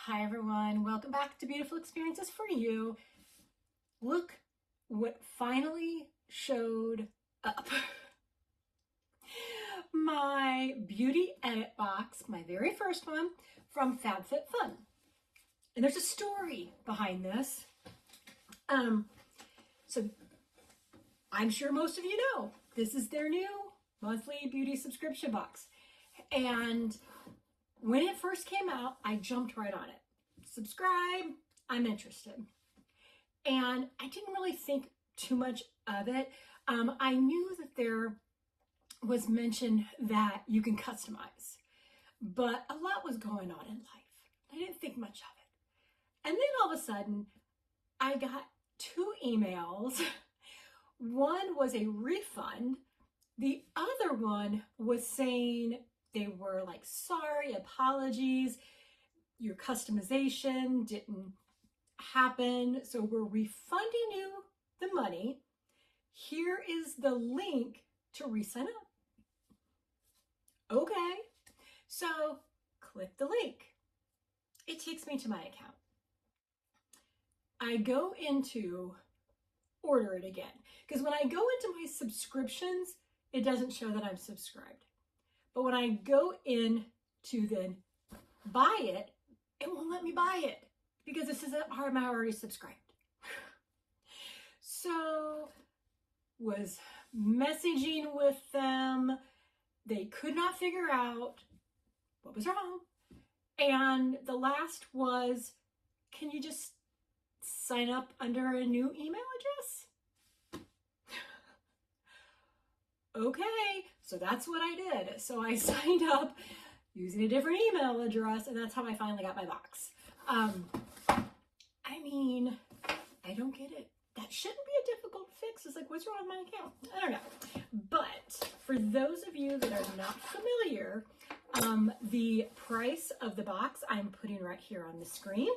Hi everyone, welcome back to Beautiful Experiences for You. Look what finally showed up. My beauty edit box, my very first one from FabFitFun. And there's a story behind this. So I'm sure most of you know, this is their new monthly beauty subscription box. And when it first came out, I jumped right on it. Subscribe, I'm interested. And I didn't really think too much of it. I knew that there was mention that you can customize, but a lot was going on in life. I didn't think much of it. And then all of a sudden, I got 2 emails. One was a refund. The other one was saying they were like, sorry, apologies, your customization didn't happen, so we're refunding you the money. Here is the link to re-sign up. Okay, so click the link. It takes me to my account. I go into order it again, because when I go into my subscriptions, it doesn't show that I'm subscribed. But when I go in to then buy it, it won't let me buy it because it says that I'm already subscribed. So was messaging with them. They could not figure out what was wrong. And the last was, can you just sign up under a new email address? Okay, so that's what I did. So I signed up using a different email address, and that's how I finally got my box. I mean, I don't get it. That shouldn't be a difficult fix. It's like, what's wrong with my account? I don't know. But for those of you that are not familiar, the price of the box I'm putting right here on the screen.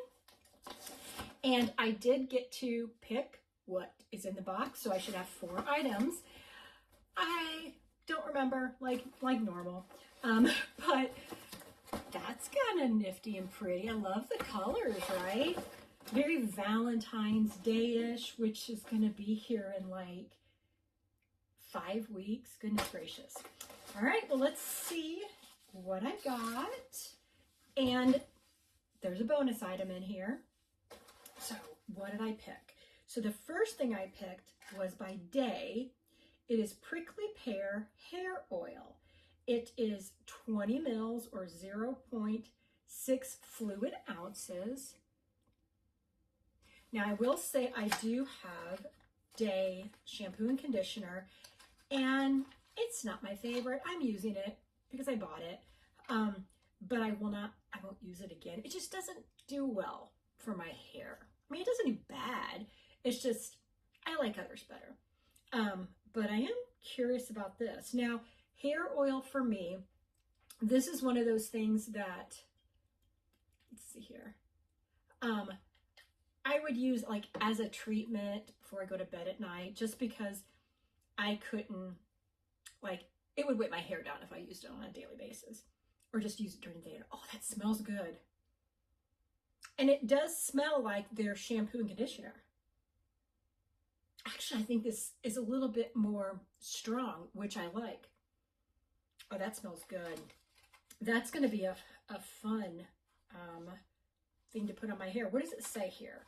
And I did get to pick what is in the box, so I should have 4 items. I don't remember, like normal, but that's kind of nifty and pretty. I love the colors, right? Very Valentine's Day-ish, which is going to be here in like 5 weeks. Goodness gracious. All right, well, let's see what I got. And there's a bonus item in here. So what did I pick? So the first thing I picked was by day. It is Prickly Pear Hair Oil. It is 20 mils or 0.6 fluid ounces. Now I will say I do have Day shampoo and conditioner, and it's not my favorite. I'm using it because I bought it, but I won't use it again. It just doesn't do well for my hair. I mean, it doesn't do bad. It's just, I like others better. But I am curious about this. Now, hair oil for me, this is one of those things that, let's see here, I would use like as a treatment before I go to bed at night, just because I couldn't, like, it would weight my hair down if I used it on a daily basis, or just use it during the day. Oh, that smells good. And it does smell like their shampoo and conditioner. Actually, I think this is a little bit more strong, which I like. Oh, that smells good. That's going to be a fun thing to put on my hair. What does it say here?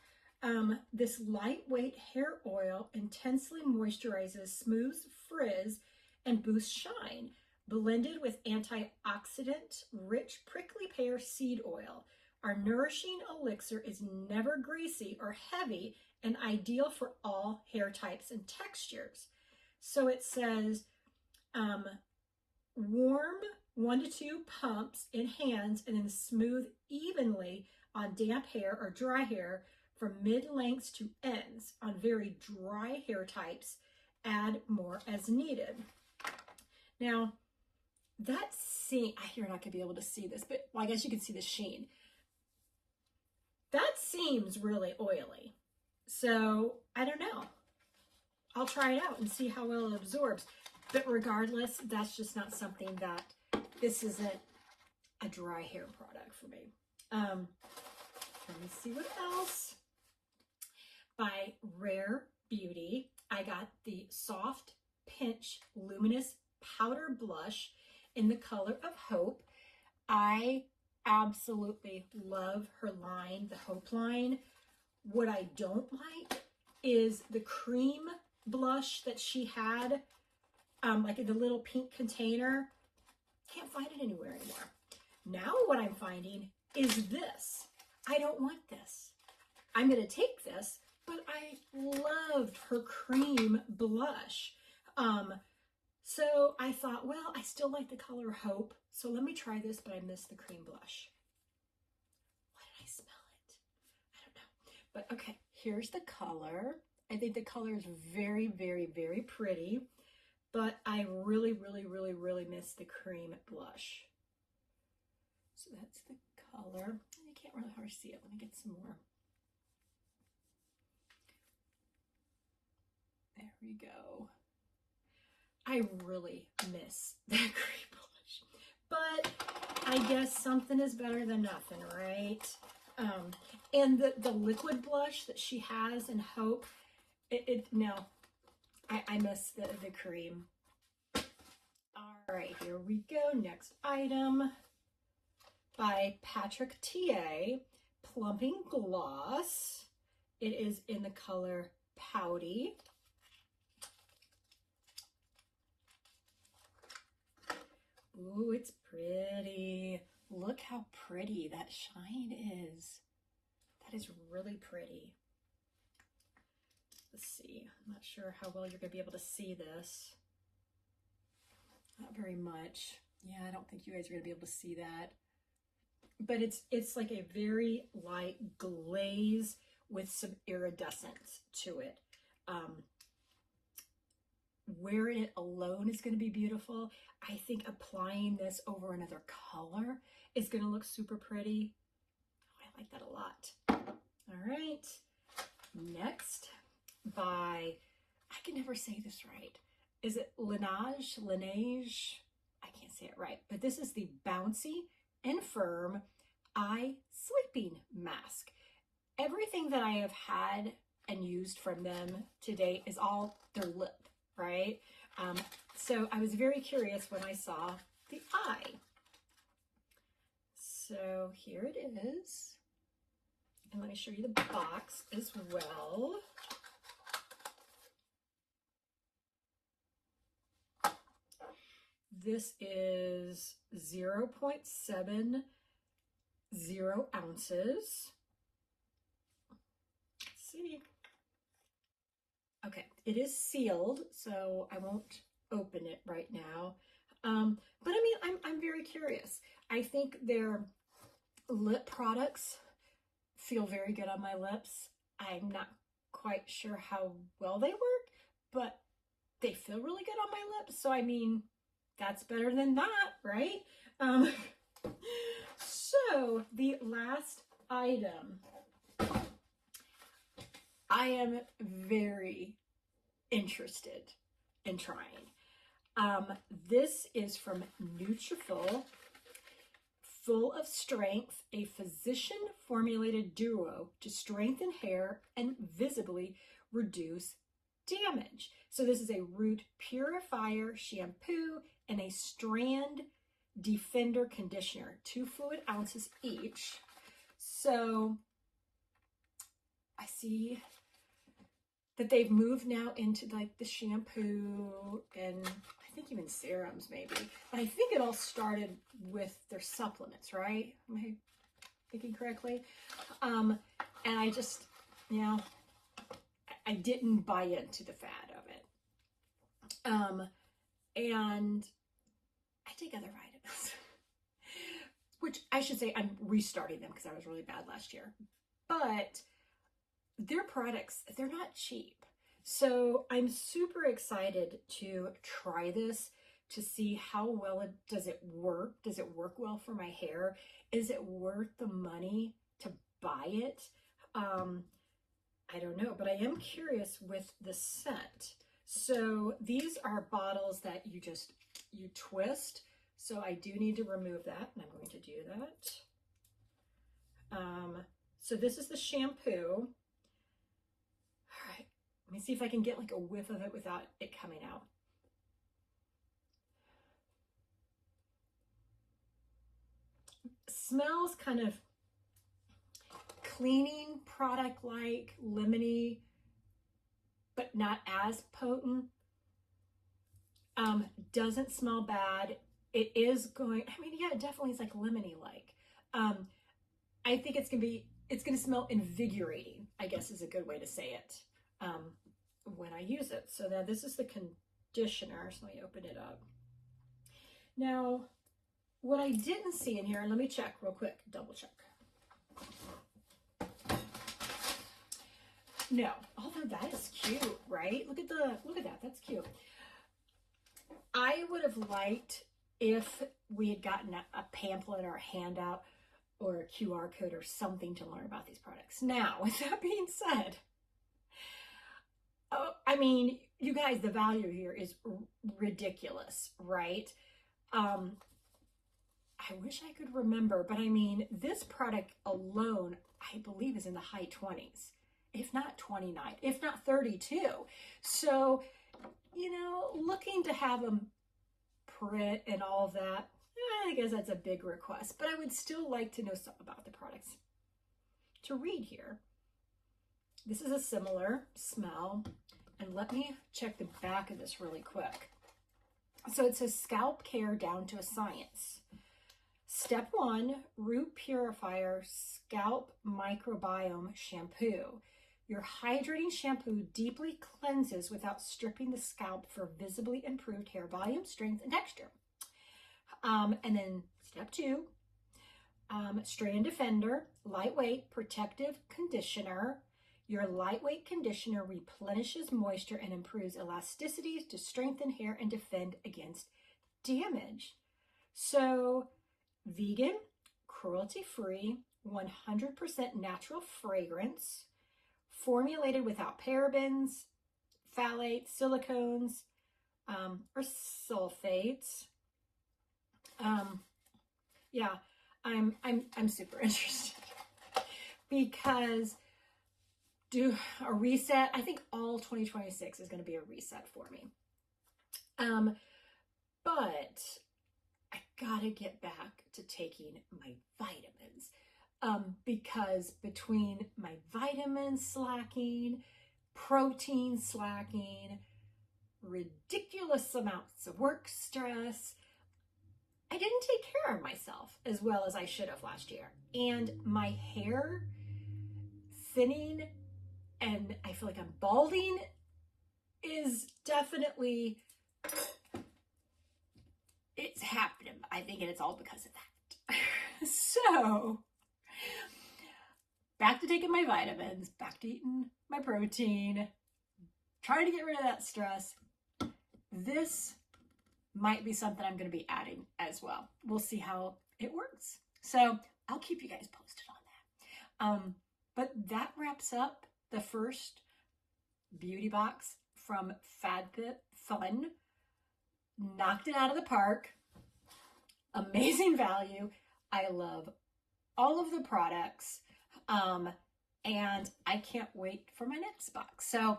This lightweight hair oil intensely moisturizes, smooths frizz, and boosts shine. Blended with antioxidant-rich prickly pear seed oil. Our nourishing elixir is never greasy or heavy and ideal for all hair types and textures. So it says warm 1 to 2 pumps in hands and then smooth evenly on damp hair or dry hair from mid-lengths to ends. On very dry hair types, add more as needed. Now, you're not going to be able to see this, but well, I guess you can see the sheen. That seems really oily. So I don't know. I'll try it out and see how well it absorbs. But regardless, that's just not something that, this isn't a dry hair product for me. Let me see what else. By Rare Beauty, I got the Soft Pinch Luminous Powder Blush in the color of Hope. I absolutely love her line, the Hope line. What I don't like is the cream blush that she had, like in the little pink container. Can't find it anywhere anymore. Now what I'm finding is this. I don't want this. I'm going to take this, but I loved her cream blush. So I thought, well, I still like the color Hope, so let me try this, but I missed the cream blush. Why did I smell it? I don't know. But okay, here's the color. I think the color is very, very, very pretty, but I really, really, really, really miss the cream blush. So that's the color. I can't really hardly see it. Let me get some more. There we go. I really miss that cream blush, but I guess something is better than nothing, right? And the liquid blush that she has in Hope, I miss the cream. All right, here we go. Next item by Patrick T.A. Plumping Gloss. It is in the color Pouty. Ooh, it's pretty. Look how pretty that shine is. That is really pretty. Let's see. I'm not sure how well you're going to be able to see this. Not very much. Yeah, I don't think you guys are going to be able to see that. But it's like a very light glaze with some iridescence to it. Wearing it alone is going to be beautiful. I think applying this over another color is going to look super pretty. Oh, I like that a lot. All right. Next by, I can never say this right. Is it Laneige? I can't say it right. But this is the Bouncy and Firm Eye Sleeping Mask. Everything that I have had and used from them to date is all their lip, right? So I was very curious when I saw the eye. So here it is. And let me show you the box as well. This is 0.70 ounces. Let's see. Okay, it is sealed, so I won't open it right now. But I mean, I'm very curious. I think their lip products feel very good on my lips. I'm not quite sure how well they work, but they feel really good on my lips. So I mean, that's better than that, right? So the last item, I am very interested in trying. This is from Nutrafol, Full of Strength, a physician-formulated duo to strengthen hair and visibly reduce damage. So this is a root purifier shampoo and a strand defender conditioner, 2 fluid ounces each. So I see that they've moved now into like the shampoo and I think even serums maybe. But I think it all started with their supplements, right? Am I thinking correctly? And I just, you know, I didn't buy into the fad of it. And I take other vitamins, which I should say I'm restarting them because I was really bad last year. But their products, they're not cheap. So I'm super excited to try this to see how well does it work. Does it work well for my hair? Is it worth the money to buy it? I don't know, but I am curious with the scent. So these are bottles that you twist. So I do need to remove that, and I'm going to do that. So this is the shampoo. All right, let me see if I can get like a whiff of it without it coming out. Smells kind of cleaning product like, lemony, but not as potent. Doesn't smell bad. It is going, I mean, yeah, it definitely is like lemony like. I think it's gonna smell invigorating, I guess is a good way to say it, when I use it. So now this is the conditioner. So let me open it up. Now, what I didn't see in here, let me check real quick, double check. No, although that is cute, right? Look at that, that's cute. I would have liked if we had gotten a pamphlet or a handout or a QR code or something to learn about these products. Now, with that being said, I mean, you guys, the value here is ridiculous, right? I wish I could remember, but I mean, this product alone, I believe, is in the high 20s, if not 29, if not 32. So, you know, looking to have them print and all of that, I guess that's a big request, but I would still like to know something about the products. To read here, this is a similar smell, and let me check the back of this really quick. So it says scalp care down to a science. Step 1, root purifier scalp microbiome shampoo. Your hydrating shampoo deeply cleanses without stripping the scalp for visibly improved hair volume, strength, and texture. And then step 2, Strand Defender, lightweight protective conditioner. Your lightweight conditioner replenishes moisture and improves elasticity to strengthen hair and defend against damage. So, vegan, cruelty-free, 100% natural fragrance, formulated without parabens, phthalates, silicones, or sulfates. Yeah, I'm super interested because do a reset. I think all 2026 is going to be a reset for me. But I gotta get back to taking my vitamins, because between my vitamins slacking, protein slacking, ridiculous amounts of work stress, I didn't take care of myself as well as I should have last year. And my hair thinning and I feel like I'm balding is definitely, it's happening. I think it's all because of that. So, back to taking my vitamins, back to eating my protein, trying to get rid of that stress. This might be something I'm going to be adding as well. We'll see how it works. So I'll keep you guys posted on that. But that wraps up the first beauty box from FabFitFun. Knocked it out of the park. Amazing value. I love all of the products. And I can't wait for my next box. So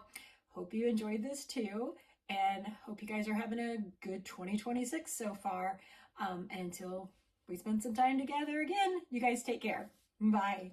hope you enjoyed this too. And hope you guys are having a good 2026 so far. Until we spend some time together again, you guys take care. Bye.